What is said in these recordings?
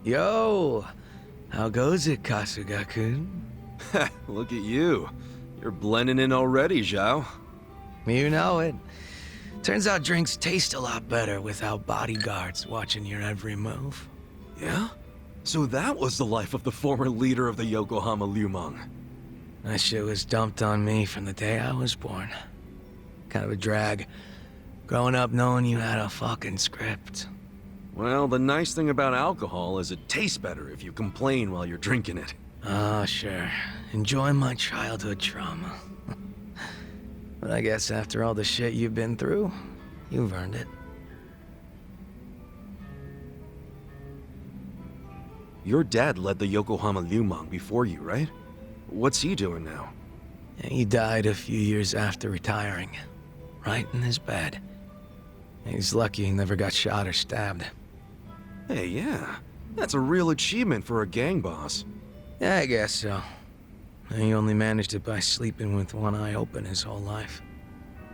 Yo! How goes it, Kasuga-kun? Look at you. You're blending in already, Zhao. You know it. Turns out drinks taste a lot better without bodyguards watching your every move. Yeah? So that was the life of the former leader of the Yokohama Liumang. That shit was dumped on me from the day I was born. Kind of a drag. Growing up knowing you had a fucking script. Well, the nice thing about alcohol is it tastes better if you complain while you're drinking it. Ah, sure. Enjoy my childhood trauma. But I guess after all the shit you've been through, you've earned it. Your dad led the Yokohama Liumang before you, right? What's he doing now? He died a few years after retiring. Right in his bed. He's lucky he never got shot or stabbed. Hey, yeah. That's a real achievement for a gang boss. Yeah, I guess so. He only managed it by sleeping with one eye open his whole life.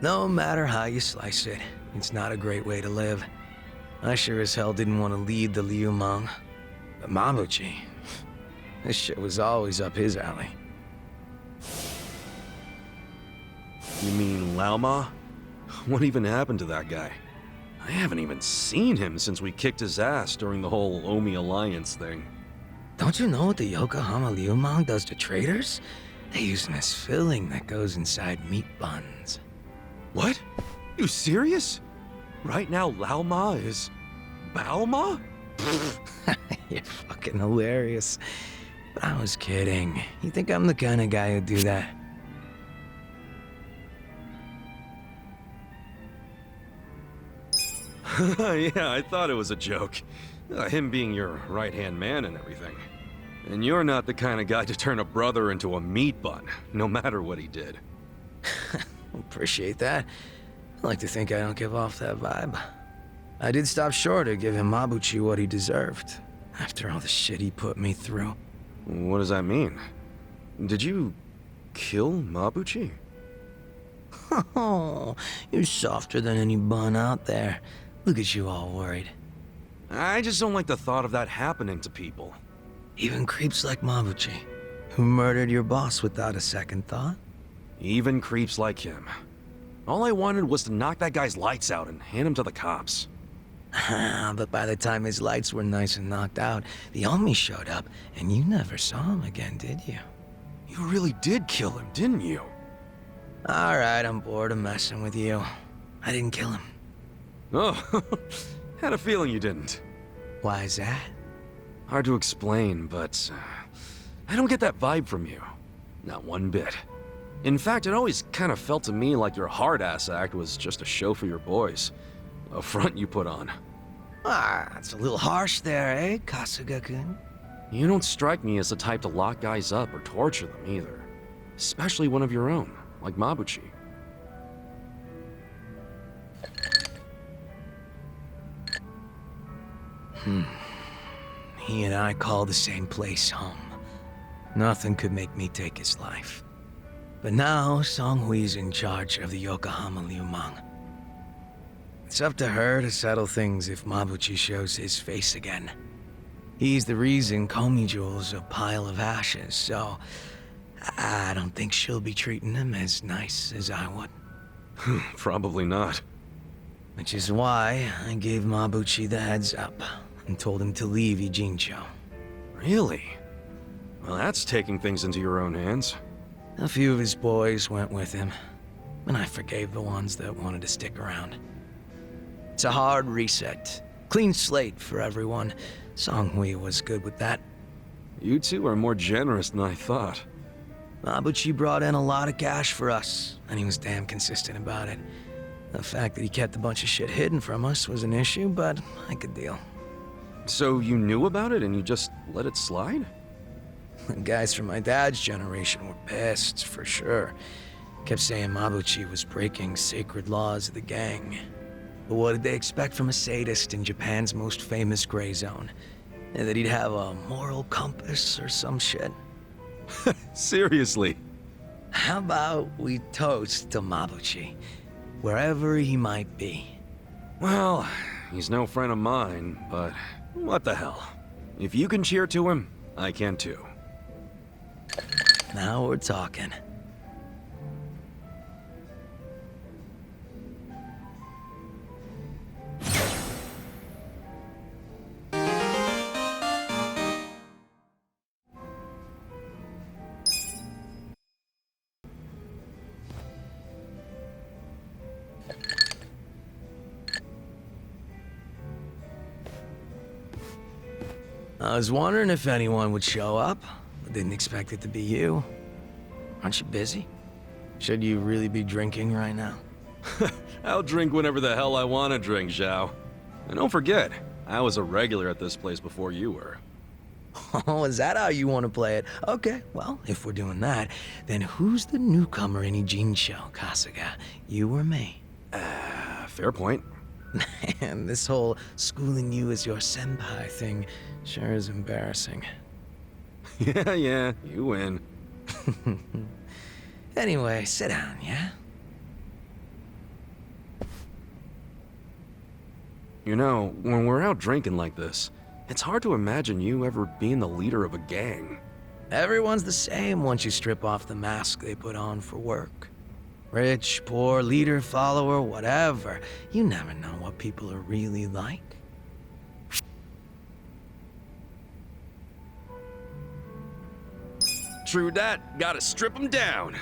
No matter how you slice it, it's not a great way to live. I sure as hell didn't want to lead the Liumang. But Mabuchi, this shit was always up his alley. You mean Laoma? What even happened to that guy? I haven't even seen him since we kicked his ass during the whole Omi Alliance thing. Don't you know what the Yokohama Liumang does to traders? They use this filling that goes inside meat buns. What? You serious? Right now Laoma is... Baoma? You're fucking hilarious. But I was kidding. You think I'm the kind of guy who'd do that? Yeah, I thought it was a joke. Him being your right-hand man and everything. And you're not the kind of guy to turn a brother into a meat bun, no matter what he did. Appreciate that. I like to think I don't give off that vibe. I did stop short of giving Mabuchi what he deserved, after all the shit he put me through. What does that mean? Did you kill Mabuchi? Oh, you're softer than any bun out there. Look at you all worried. I just don't like the thought of that happening to people. Even creeps like Mabuchi, who murdered your boss without a second thought. Even creeps like him. All I wanted was to knock that guy's lights out and hand him to the cops. But by the time his lights were nice and knocked out, the Omi showed up, and you never saw him again, did you? You really did kill him, didn't you? Alright, I'm bored of messing with you. I didn't kill him. Oh, had a feeling you didn't. Why is that? Hard to explain, but I don't get that vibe from you. Not one bit. In fact, it always kind of felt to me like your hard-ass act was just a show for your boys. A front you put on. That's a little harsh there, eh, Kasuga-kun? You don't strike me as the type to lock guys up or torture them either. Especially one of your own, like Mabuchi. He and I call the same place home. Nothing could make me take his life. But now, Songhui's in charge of the Yokohama Liumang. It's up to her to settle things if Mabuchi shows his face again. He's the reason Komi Jewel's a pile of ashes, so I don't think she'll be treating him as nice as I would. Probably not. Which is why I gave Mabuchi the heads up and told him to leave Ijincho. Really? Well, that's taking things into your own hands. A few of his boys went with him, and I forgave the ones that wanted to stick around. It's a hard reset. Clean slate for everyone. Songhui was good with that. You two are more generous than I thought. Mabuchi brought in a lot of cash for us, and he was damn consistent about it. The fact that he kept a bunch of shit hidden from us was an issue, but I could deal. So you knew about it and you just let it slide? The guys from my dad's generation were pissed, for sure. Kept saying Mabuchi was breaking sacred laws of the gang. But what did they expect from a sadist in Japan's most famous gray zone? That he'd have a moral compass or some shit? Seriously? How about we toast to Mabuchi, wherever he might be? Well, he's no friend of mine, but what the hell. If you can cheer to him, I can too. Now we're talking. I was wondering if anyone would show up. I didn't expect it to be you. Aren't you busy? Should you really be drinking right now? I'll drink whenever the hell I want to drink, Zhao. And don't forget, I was a regular at this place before you were. Oh, is that how you want to play it? Okay, well, if we're doing that, then who's the newcomer in Ijincho, Kasuga? You or me? Fair point. Man, this whole schooling you as your senpai thing sure is embarrassing. Yeah, you win. Anyway, sit down, yeah? You know, when we're out drinking like this, it's hard to imagine you ever being the leader of a gang. Everyone's the same once you strip off the mask they put on for work. Rich, poor, leader, follower, whatever. You never know what people are really like. True that, gotta strip them down.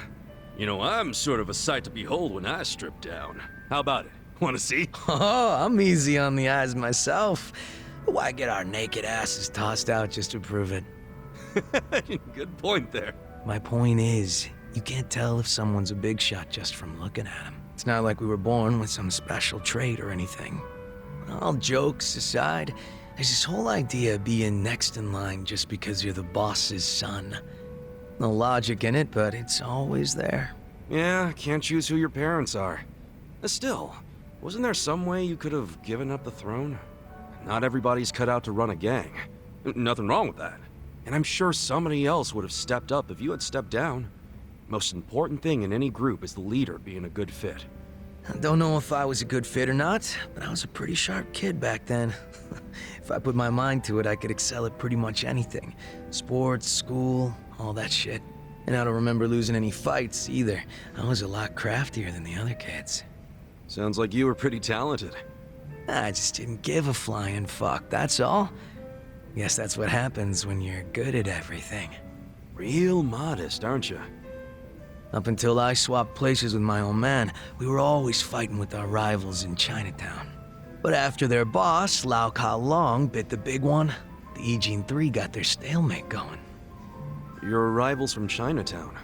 You know, I'm sort of a sight to behold when I strip down. How about it? Wanna see? Oh, I'm easy on the eyes myself. Why get our naked asses tossed out just to prove it? Good point there. My point is, you can't tell if someone's a big shot just from looking at them. It's not like we were born with some special trait or anything. All jokes aside, there's this whole idea of being next in line just because you're the boss's son. No logic in it, but it's always there. Yeah, can't choose who your parents are. Still, wasn't there some way you could have given up the throne? Not everybody's cut out to run a gang. Nothing wrong with that. And I'm sure somebody else would have stepped up if you had stepped down. Most important thing in any group is the leader being a good fit. I don't know if I was a good fit or not, but I was a pretty sharp kid back then. If I put my mind to it, I could excel at pretty much anything. Sports, school, all that shit. And I don't remember losing any fights either. I was a lot craftier than the other kids. Sounds like you were pretty talented. I just didn't give a flying fuck, that's all. Guess that's what happens when you're good at everything. Real modest, aren't you? Up until I swapped places with my old man, we were always fighting with our rivals in Chinatown. But after their boss, Lau Ka Long, bit the big one, the Ijin 3 got their stalemate going. Your rivals from Chinatown.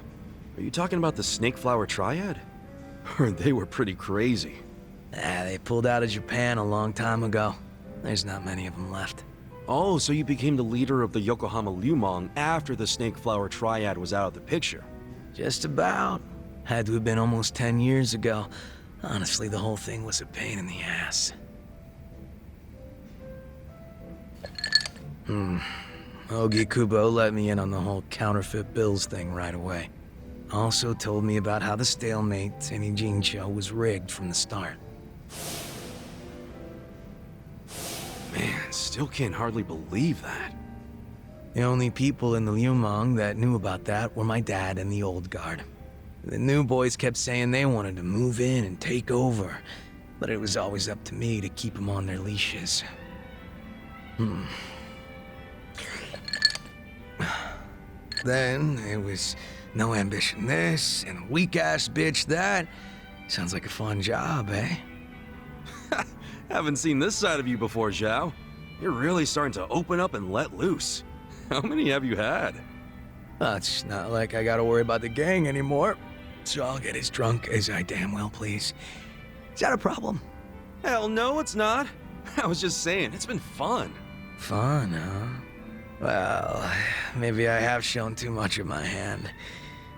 Are you talking about the Snake Flower Triad? They were pretty crazy. They pulled out of Japan a long time ago. There's not many of them left. Oh, so you became the leader of the Yokohama Liumang after the Snake Flower Triad was out of the picture? Just about. Had to have been almost 10 years ago. Honestly, the whole thing was a pain in the ass. Ogi Kubo let me in on the whole counterfeit bills thing right away. Also told me about how the stalemate in Ijincho was rigged from the start. Man, still can't hardly believe that. The only people in the Liumang that knew about that were my dad and the old guard. The new boys kept saying they wanted to move in and take over, but it was always up to me to keep them on their leashes. Then it was no ambition this, and a weak-ass bitch that. Sounds like a fun job, eh? Haven't seen this side of you before, Zhao. You're really starting to open up and let loose. How many have you had? It's not like I gotta worry about the gang anymore, so I'll get as drunk as I damn well please. Is that a problem? Hell no, it's not. I was just saying, it's been fun. Fun, huh? Well, maybe I have shown too much of my hand.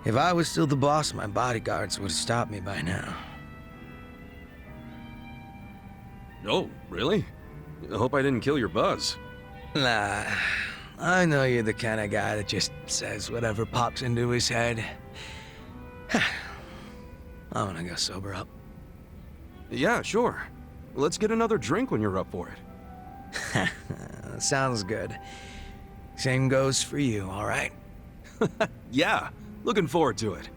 If I was still the boss, my bodyguards would have stopped me by now. Oh, really? I hope I didn't kill your buzz. Nah, I know you're the kind of guy that just says whatever pops into his head. I'm gonna go sober up. Yeah, sure. Let's get another drink when you're up for it. Sounds good. Same goes for you, all right? Yeah, looking forward to it.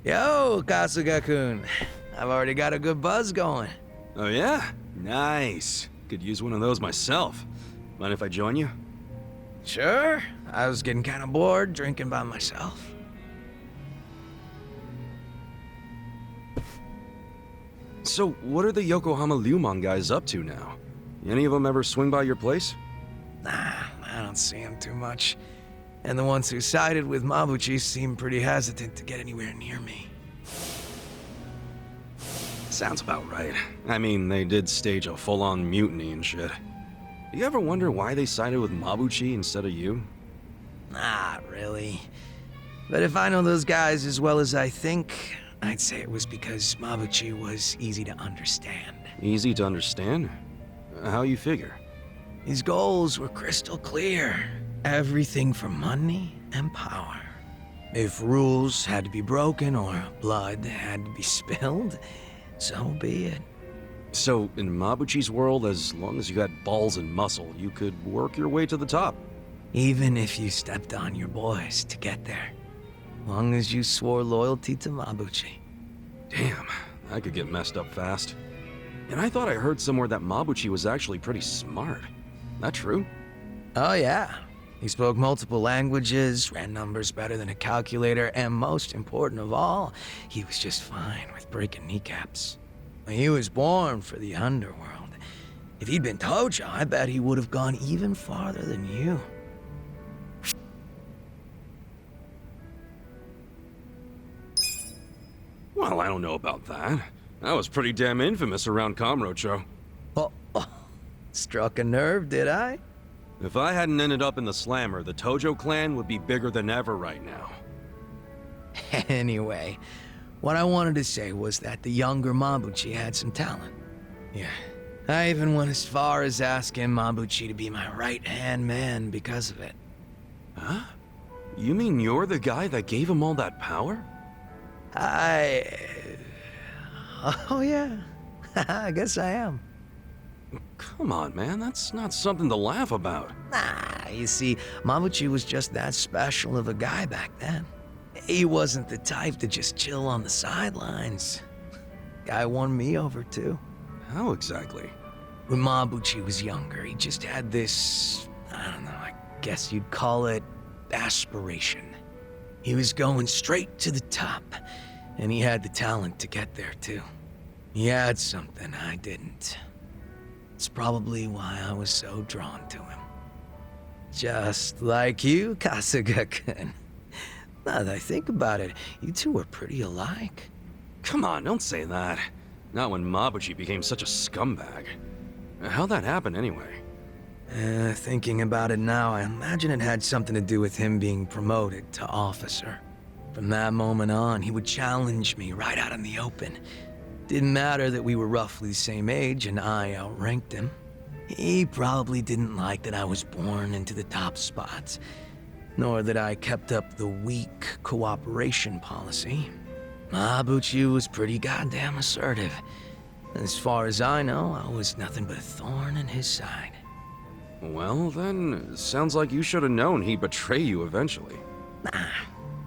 Yo, Kasuga-kun. I've already got a good buzz going. Oh yeah? Nice. Could use one of those myself. Mind if I join you? Sure. I was getting kind of bored drinking by myself. So, what are the Yokohama Lumon guys up to now? Any of them ever swing by your place? Nah, I don't see him too much. And the ones who sided with Mabuchi seem pretty hesitant to get anywhere near me. Sounds about right. I mean, they did stage a full-on mutiny and shit. Do you ever wonder why they sided with Mabuchi instead of you? Not really. But if I know those guys as well as I think, I'd say it was because Mabuchi was easy to understand. Easy to understand? How you figure? His goals were crystal clear. Everything for money and power. If rules had to be broken or blood had to be spilled, so be it. So, in Mabuchi's world, as long as you had balls and muscle, you could work your way to the top. Even if you stepped on your boys to get there. Long as you swore loyalty to Mabuchi. Damn, that could get messed up fast. And I thought I heard somewhere that Mabuchi was actually pretty smart. That true? Oh yeah. He spoke multiple languages, ran numbers better than a calculator, and most important of all, he was just fine with breaking kneecaps. He was born for the underworld. If he'd been Tojo, I bet he would have gone even farther than you. Well, I don't know about that. I was pretty damn infamous around Kamurocho. Oh, struck a nerve, did I? If I hadn't ended up in the Slammer, the Tojo clan would be bigger than ever right now. Anyway, what I wanted to say was that the younger Mabuchi had some talent. Yeah, I even went as far as asking Mabuchi to be my right-hand man because of it. Huh? You mean you're the guy that gave him all that power? Oh yeah, I guess I am. Come on, man, that's not something to laugh about. Nah, you see, Mabuchi was just that special of a guy back then. He wasn't the type to just chill on the sidelines. Guy won me over too. How exactly? When Mabuchi was younger, he just had this, I don't know, I guess you'd call it aspiration. He was going straight to the top, and he had the talent to get there too. He had something I didn't. It's probably why I was so drawn to him. Just like you, Kasuga-kun. Now that I think about it, you two were pretty alike. Come on, don't say that. Not when Mabuchi became such a scumbag. How'd that happen anyway? Thinking about it now, I imagine it had something to do with him being promoted to officer. From that moment on, he would challenge me right out in the open. Didn't matter that we were roughly the same age and I outranked him. He probably didn't like that I was born into the top spots, nor that I kept up the weak cooperation policy. Mabuchi was pretty goddamn assertive. As far as I know, I was nothing but a thorn in his side. Well, then, sounds like you should have known he'd betray you eventually. Nah,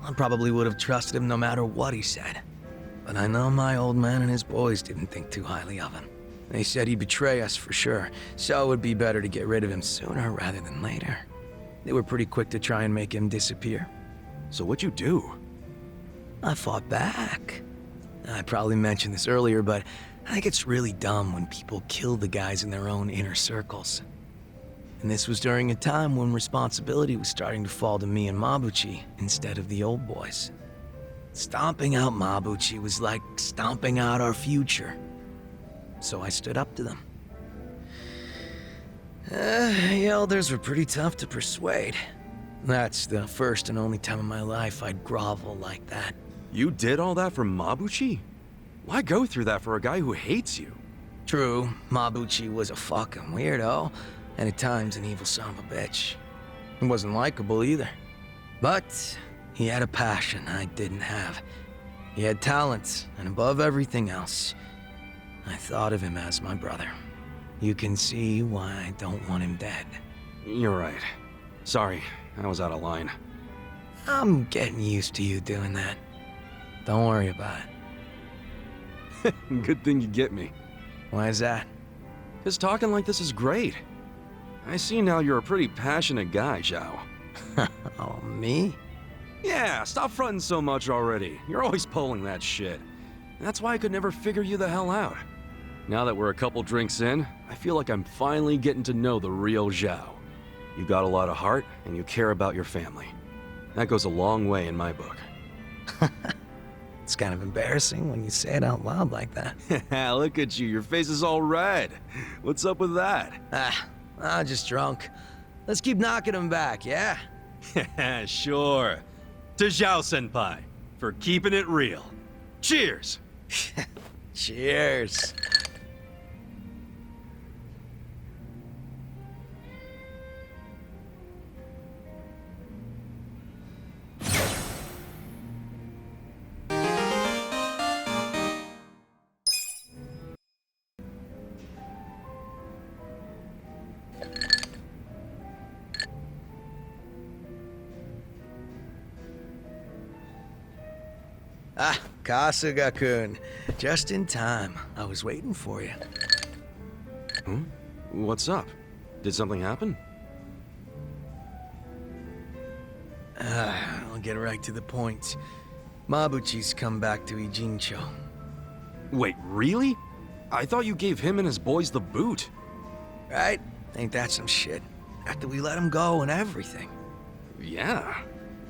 I probably would have trusted him no matter what he said. But I know my old man and his boys didn't think too highly of him. They said he'd betray us for sure, so it would be better to get rid of him sooner rather than later. They were pretty quick to try and make him disappear. So what'd you do? I fought back. I probably mentioned this earlier, but I think it's really dumb when people kill the guys in their own inner circles. And this was during a time when responsibility was starting to fall to me and Mabuchi instead of the old boys. Stomping out Mabuchi was like stomping out our future. So I stood up to them. The elders were pretty tough to persuade. That's the first and only time in my life I'd grovel like that. You did all that for Mabuchi? Why go through that for a guy who hates you? True, Mabuchi was a fucking weirdo, and at times an evil son of a bitch. He wasn't likable either. But he had a passion I didn't have. He had talent, and above everything else, I thought of him as my brother. You can see why I don't want him dead. You're right. Sorry, I was out of line. I'm getting used to you doing that. Don't worry about it. Good thing you get me. Why is that? 'Cause talking like this is great. I see now you're a pretty passionate guy, Zhao. Oh, me? Yeah, stop fronting so much already. You're always pulling that shit. That's why I could never figure you the hell out. Now that we're a couple drinks in, I feel like I'm finally getting to know the real Zhao. You got a lot of heart, and you care about your family. That goes a long way in my book. It's kind of embarrassing when you say it out loud like that. Look at you, your face is all red. What's up with that? I'm just drunk. Let's keep knocking him back, yeah? Sure. To Zhao-senpai, for keeping it real. Cheers! Cheers. Ah, Kasuga-kun. Just in time. I was waiting for you. What's up? Did something happen? I'll get right to the point. Mabuchi's come back to Ijincho. Wait, really? I thought you gave him and his boys the boot. Right? Ain't that some shit? After we let him go and everything. Yeah.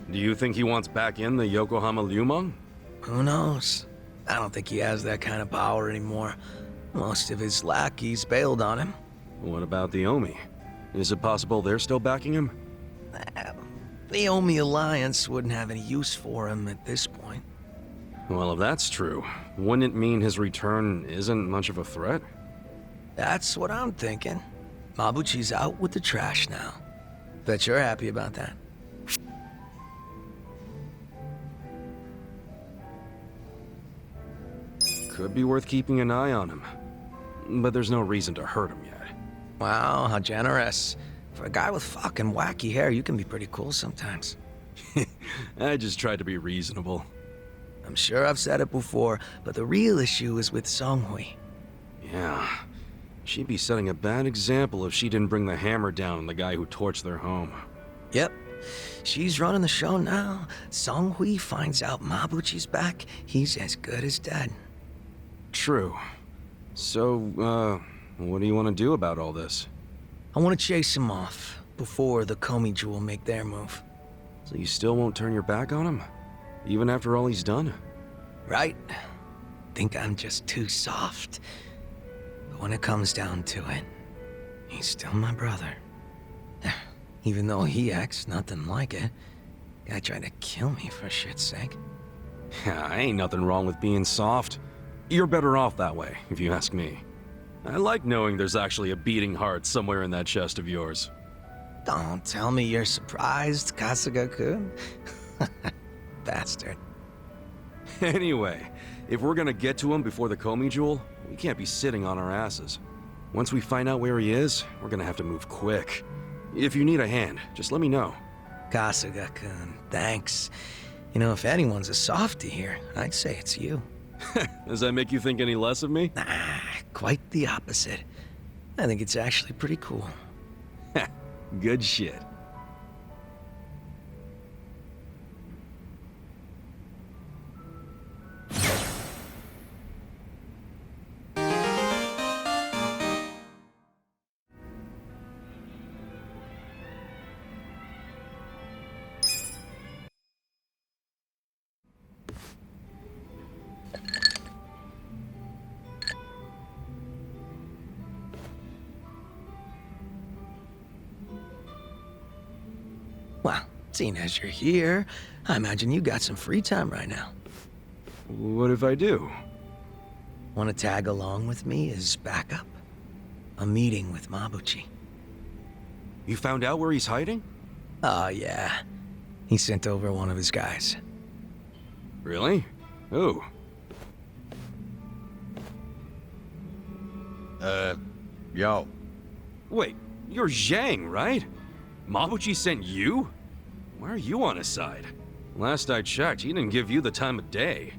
Do you think he wants back in the Yokohama Ryumang? Who knows? I don't think he has that kind of power anymore. Most of his lackeys bailed on him. What about the Omi? Is it possible they're still backing him? The Omi Alliance wouldn't have any use for him at this point. Well, if that's true, wouldn't it mean his return isn't much of a threat? That's what I'm thinking. Mabuchi's out with the trash now. Bet you're happy about that. Could be worth keeping an eye on him. But there's no reason to hurt him yet. Wow, how generous. For a guy with fucking wacky hair, you can be pretty cool sometimes. I just tried to be reasonable. I'm sure I've said it before, but the real issue is with Songhui. Yeah. She'd be setting a bad example if she didn't bring the hammer down on the guy who torched their home. Yep. She's running the show now. Songhui finds out Mabuchi's back, he's as good as dead. True. So, what do you want to do about all this? I want to chase him off before the Komi Jewel make their move. So you still won't turn your back on him? Even after all he's done? Right? Think I'm just too soft. But when it comes down to it, he's still my brother. Even though he acts nothing like it. Guy tried to kill me for shit's sake. Ain't nothing wrong with being soft. You're better off that way, if you ask me. I like knowing there's actually a beating heart somewhere in that chest of yours. Don't tell me you're surprised, Kasuga-kun. Bastard. Anyway, if we're gonna get to him before the Komi Jewel, we can't be sitting on our asses. Once we find out where he is, we're gonna have to move quick. If you need a hand, just let me know. Kasuga-kun, thanks. You know, if anyone's a softie here, I'd say it's you. Does that make you think any less of me? Nah, quite the opposite. I think it's actually pretty cool. Good shit. Seeing as you're here, I imagine you got some free time right now. What if I do? Want to tag along with me as backup? A meeting with Mabuchi. You found out where he's hiding? Oh, yeah. He sent over one of his guys. Really? Who? Yo. Wait, you're Zhang, right? Mabuchi sent you? Why are you on his side? Last I checked, he didn't give you the time of day.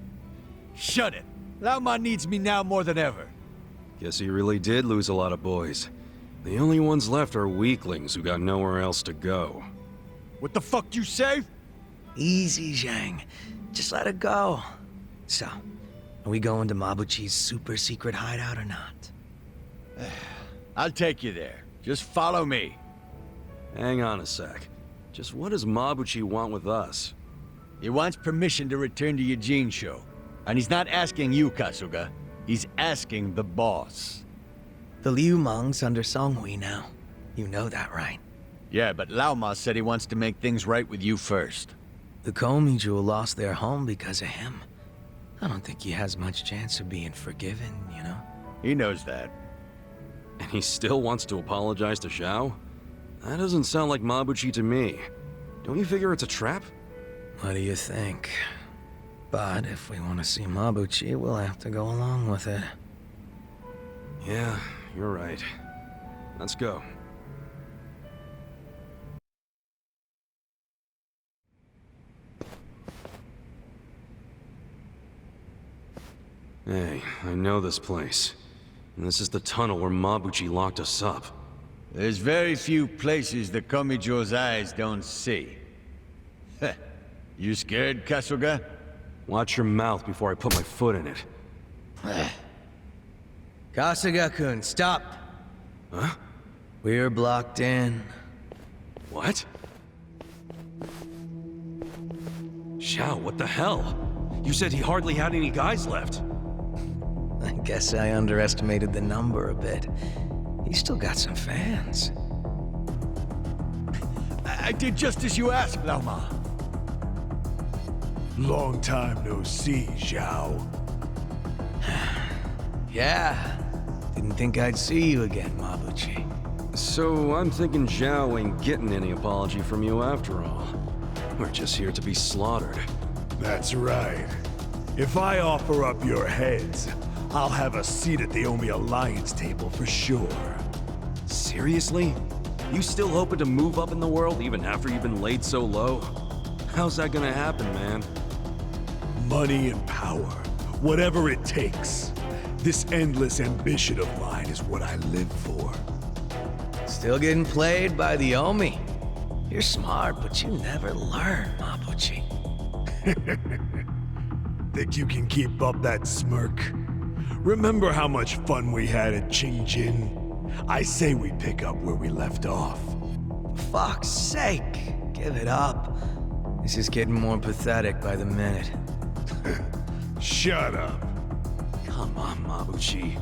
Shut it. Lao Ma needs me now more than ever. Guess he really did lose a lot of boys. The only ones left are weaklings who got nowhere else to go. What the fuck you say? Easy, Zhang. Just let it go. So, are we going to Mabuchi's super secret hideout or not? I'll take you there. Just follow me. Hang on a sec. Just what does Mabuchi want with us? He wants permission to return to Yujin-sho. And he's not asking you, Kasuga. He's asking the boss. The Liu Mang's under Songhui now. You know that, right? Yeah, but Lao Ma said he wants to make things right with you first. The Komi-ju lost their home because of him. I don't think he has much chance of being forgiven, you know? He knows that. And he still wants to apologize to Zhao? That doesn't sound like Mabuchi to me. Don't you figure it's a trap? What do you think? But if we want to see Mabuchi, we'll have to go along with it. Yeah, you're right. Let's go. Hey, I know this place. And this is the tunnel where Mabuchi locked us up. There's very few places the Komijo's eyes don't see. Heh. You scared, Kasuga? Watch your mouth before I put my foot in it. Kasuga-kun, stop! Huh? We're blocked in. What? Zhao, what the hell? You said he hardly had any guys left. I guess I underestimated the number a bit. He's still got some fans. I did just as you asked, Lao Ma. Long time no see, Zhao. Yeah. Didn't think I'd see you again, Mabuchi. So I'm thinking Zhao ain't getting any apology from you after all. We're just here to be slaughtered. That's right. If I offer up your heads, I'll have a seat at the Omi Alliance table for sure. Seriously? You still hoping to move up in the world even after you've been laid so low? How's that gonna happen, man? Money and power, whatever it takes. This endless ambition of mine is what I live for. Still getting played by the Omi. You're smart, but you never learn, Mabuchi. Think you can keep up that smirk? Remember how much fun we had at Qingjin? I say we pick up where we left off. Fuck's sake, give it up. This is getting more pathetic by the minute. Shut up. Come on, Mabuchi.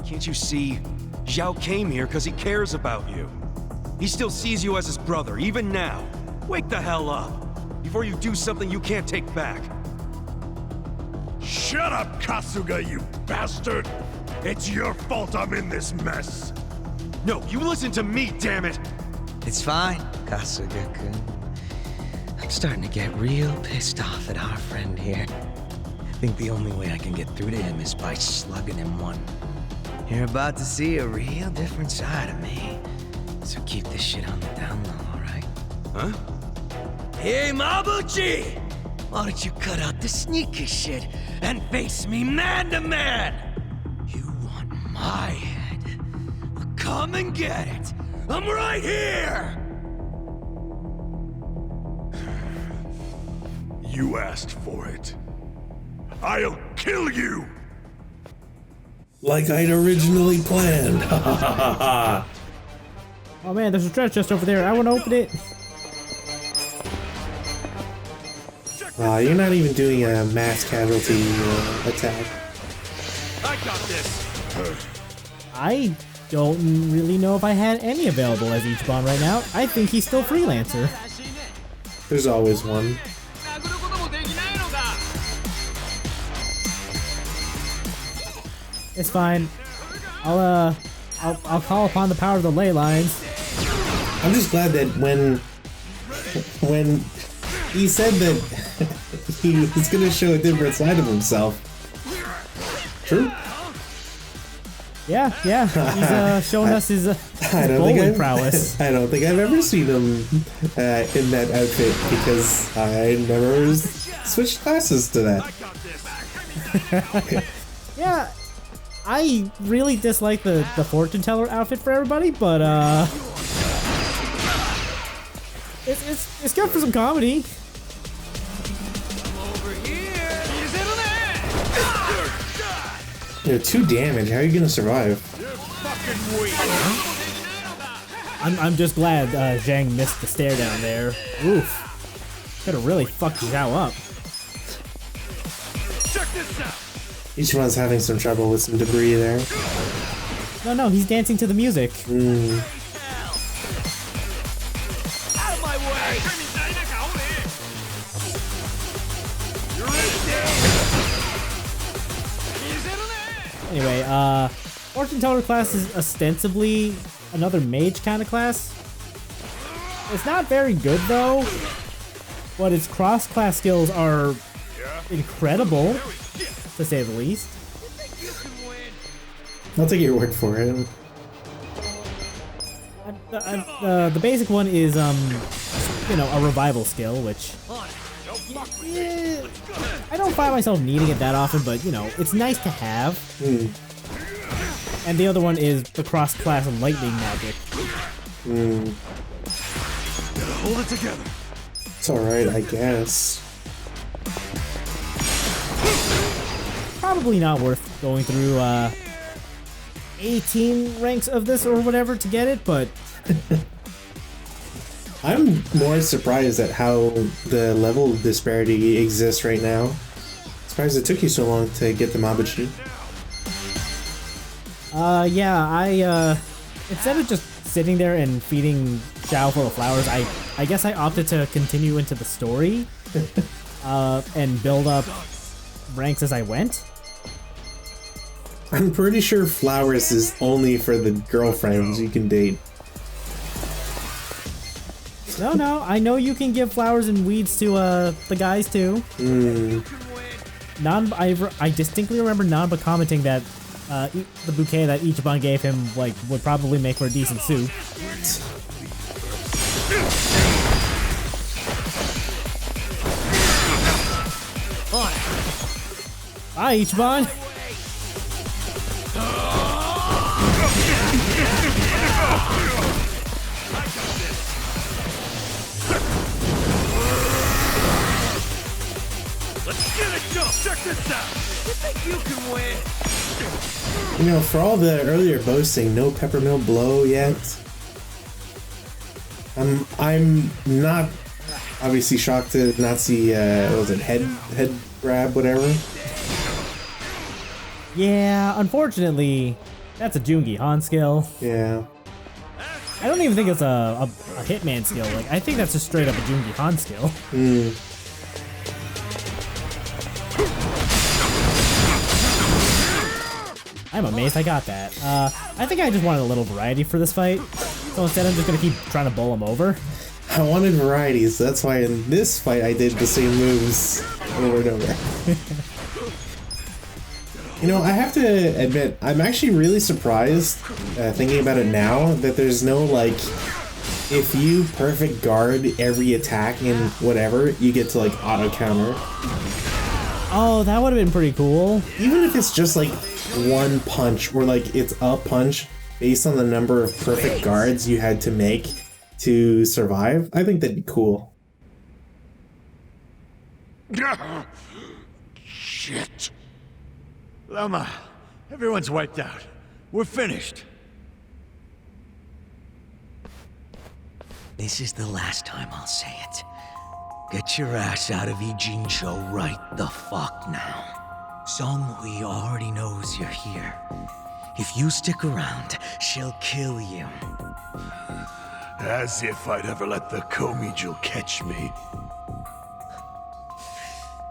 Can't you see? Zhao came here because he cares about you. He still sees you as his brother, even now. Wake the hell up, before you do something you can't take back. Shut up, Kasuga, you bastard! It's your fault I'm in this mess. No, you listen to me, damn it! It's fine, Kasuga-kun. I'm starting to get real pissed off at our friend here. I think the only way I can get through to him is by slugging him one. You're about to see a real different side of me. So keep this shit on the down low, alright? Huh? Hey, Mabuchi! Why don't you cut out the sneaky shit and face me man to man? You want my head? Well, come and get it! I'm right here! You asked for it. I'll kill you! Like I'd originally planned. Ha ha ha ha. Oh man, there's a treasure chest over there. I want to open it. You're not even doing a mass casualty attack. I got this! I don't really know if I had any available as each spawn right now. I think he's still freelancer. There's always one. It's fine. I'll call upon the power of the ley lines. I'm just glad that when he said that he was gonna show a different side of himself. True. Yeah. He's showing us his bowling prowess. I don't think I've ever seen him in that outfit because I never switched classes to that. Yeah, I really dislike the fortune teller outfit for everybody, but it's good for some comedy. You know, 2 damage. How are you gonna survive? I'm just glad Zhang missed the stare down there. Oof, could have really fucked Zhao up. Each one's having some trouble with some debris there. No, he's dancing to the music. Out of my way! Anyway, Fortune Teller class is ostensibly another mage kind of class. It's not very good though, but its cross-class skills are incredible, to say the least. I'll take your word for it. The basic one is, you know, a revival skill, which I don't find myself needing it that often, but, you know, it's nice to have. And the other one is the cross-class lightning magic. Hold it together. It's alright, I guess. Probably not worth going through 18 ranks of this or whatever to get it, but I'm more surprised at how the level disparity exists right now. Surprised it took you so long to get the Mabuchi. Yeah, I instead of just sitting there and feeding Zhao full of flowers, I guess I opted to continue into the story and build up ranks as I went. I'm pretty sure flowers is only for the girlfriends you can date. No, I know you can give flowers and weeds to the guys too. I distinctly remember Nanba commenting that the bouquet that Ichiban gave him would probably make for a decent soup. Bye, Ichiban. Let's get it done. Check this out. You think you can win? You know, for all the earlier boasting, no peppermill blow yet. I'm not obviously shocked to not see what was it, head grab, whatever. Yeah, unfortunately, that's a Jungi Han skill. Yeah. I don't even think it's a Hitman skill. Like, I think that's just straight up a Jungi Han skill. I'm amazed I got that. I think I just wanted a little variety for this fight. So instead I'm just gonna keep trying to bowl him over. I wanted varieties, so that's why in this fight I did the same moves over and over. You know, I have to admit, I'm actually really surprised, thinking about it now, that there's no, like, if you perfect guard every attack in whatever, you get to, like, auto-counter. Oh, that would have been pretty cool. Even if it's just, like, one punch, or, like, it's a punch based on the number of perfect guards you had to make to survive, I think that'd be cool. Shit. Lama, everyone's wiped out. We're finished. This is the last time I'll say it. Get your ass out of Ijincho right the fuck now. Songhui already knows you're here. If you stick around, she'll kill you. As if I'd ever let the Komijul catch me.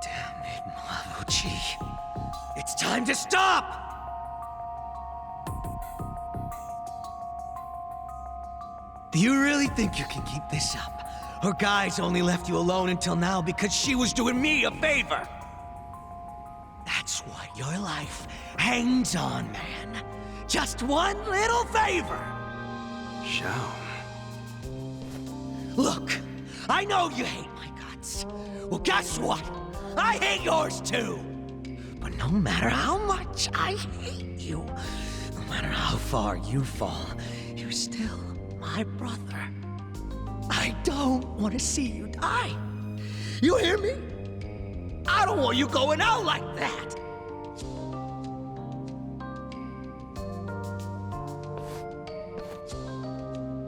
Damn it, Mabuchi. It's time to stop! Do you really think you can keep this up? Her guys only left you alone until now because she was doing me a favor. That's what your life hangs on, man. Just one little favor. Zhao. Look, I know you hate my guts. Well, guess what? I hate yours too. But no matter how much I hate you, no matter how far you fall, you're still my brother. I don't want to see you die. You hear me? I don't want you going out like that.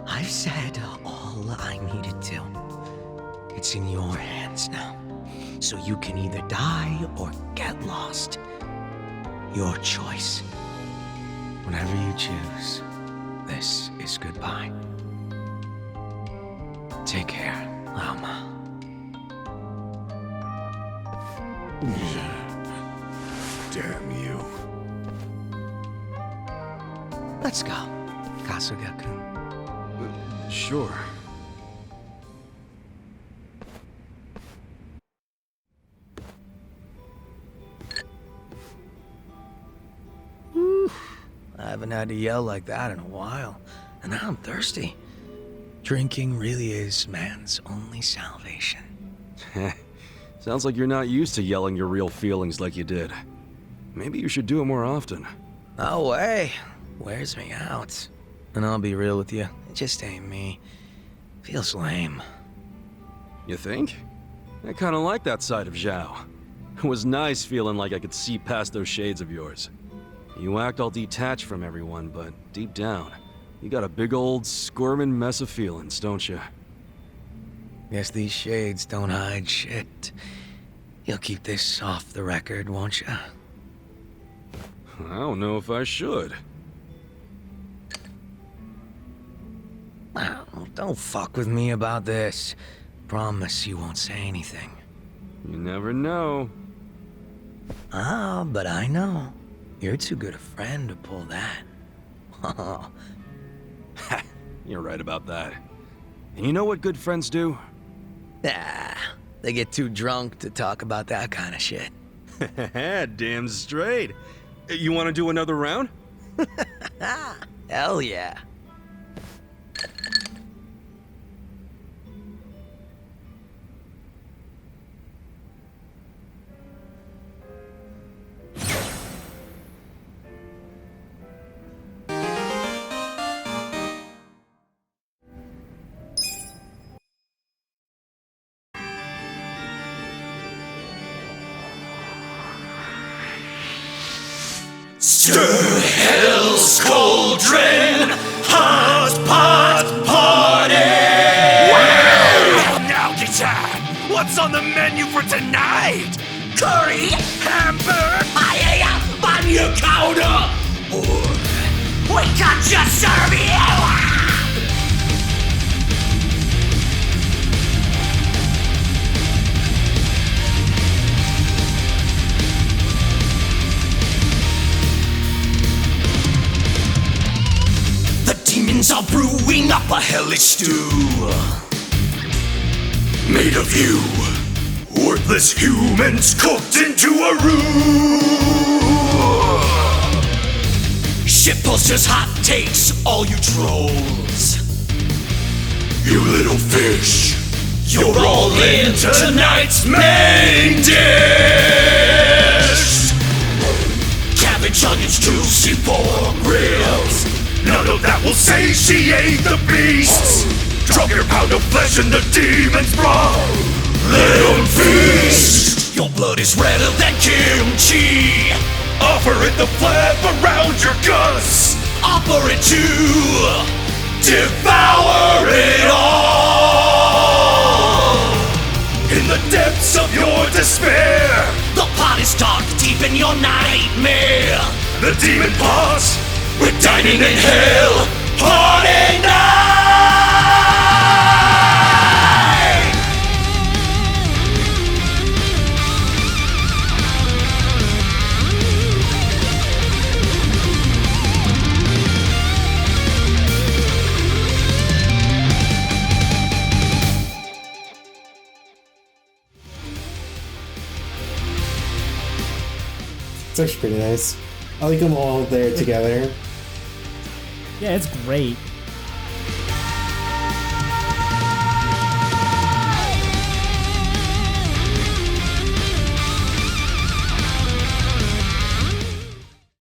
I've said all I needed to. It's in your hands now. So you can either die or get lost. Your choice. Whatever you choose, this is goodbye. Take care, Lama. Damn you. Let's go, Kasuga-kun. Sure. I haven't had to yell like that in a while, and now I'm thirsty. Drinking really is man's only salvation. Sounds like you're not used to yelling your real feelings like you did. Maybe you should do it more often. No way. Wears me out. And I'll be real with you, it just ain't me. Feels lame. You think? I kinda like that side of Zhao. It was nice feeling like I could see past those shades of yours. You act all detached from everyone, but deep down, you got a big old squirming mess of feelings, don't you? Guess these shades don't hide shit. You'll keep this off the record, won't you? I don't know if I should. Oh, don't fuck with me about this. Promise you won't say anything. You never know. Ah, but I know. You're too good a friend to pull that. You're right about that. And you know what good friends do? Ah, they get too drunk to talk about that kind of shit. Damn straight. You want to do another round? Hell yeah. Stir Hell's Cauldron Hot Pot Party! Wow! Now, Guitar, what's on the menu for tonight? Curry, hamburger, paella, on your counter! Or we can just serve you! Demons are brewing up a hellish stew, made of you, worthless humans cooked into a roux. Shit posters, hot takes, all you trolls. You little fish, you're all in tonight's main dish. Cabbage, onions, juicy pork ribs. None of that will satiate the beasts. Drop your pound of flesh in the demon's broth. Let them feast. Your blood is redder than kimchi. Offer it the flap around your guts. Offer it to devour it all. In the depths of your despair, the pot is dark, deep in your nightmare. The demon pot. We're dining in hell, party night! It's actually pretty nice. I like them all there together. Yeah, it's great.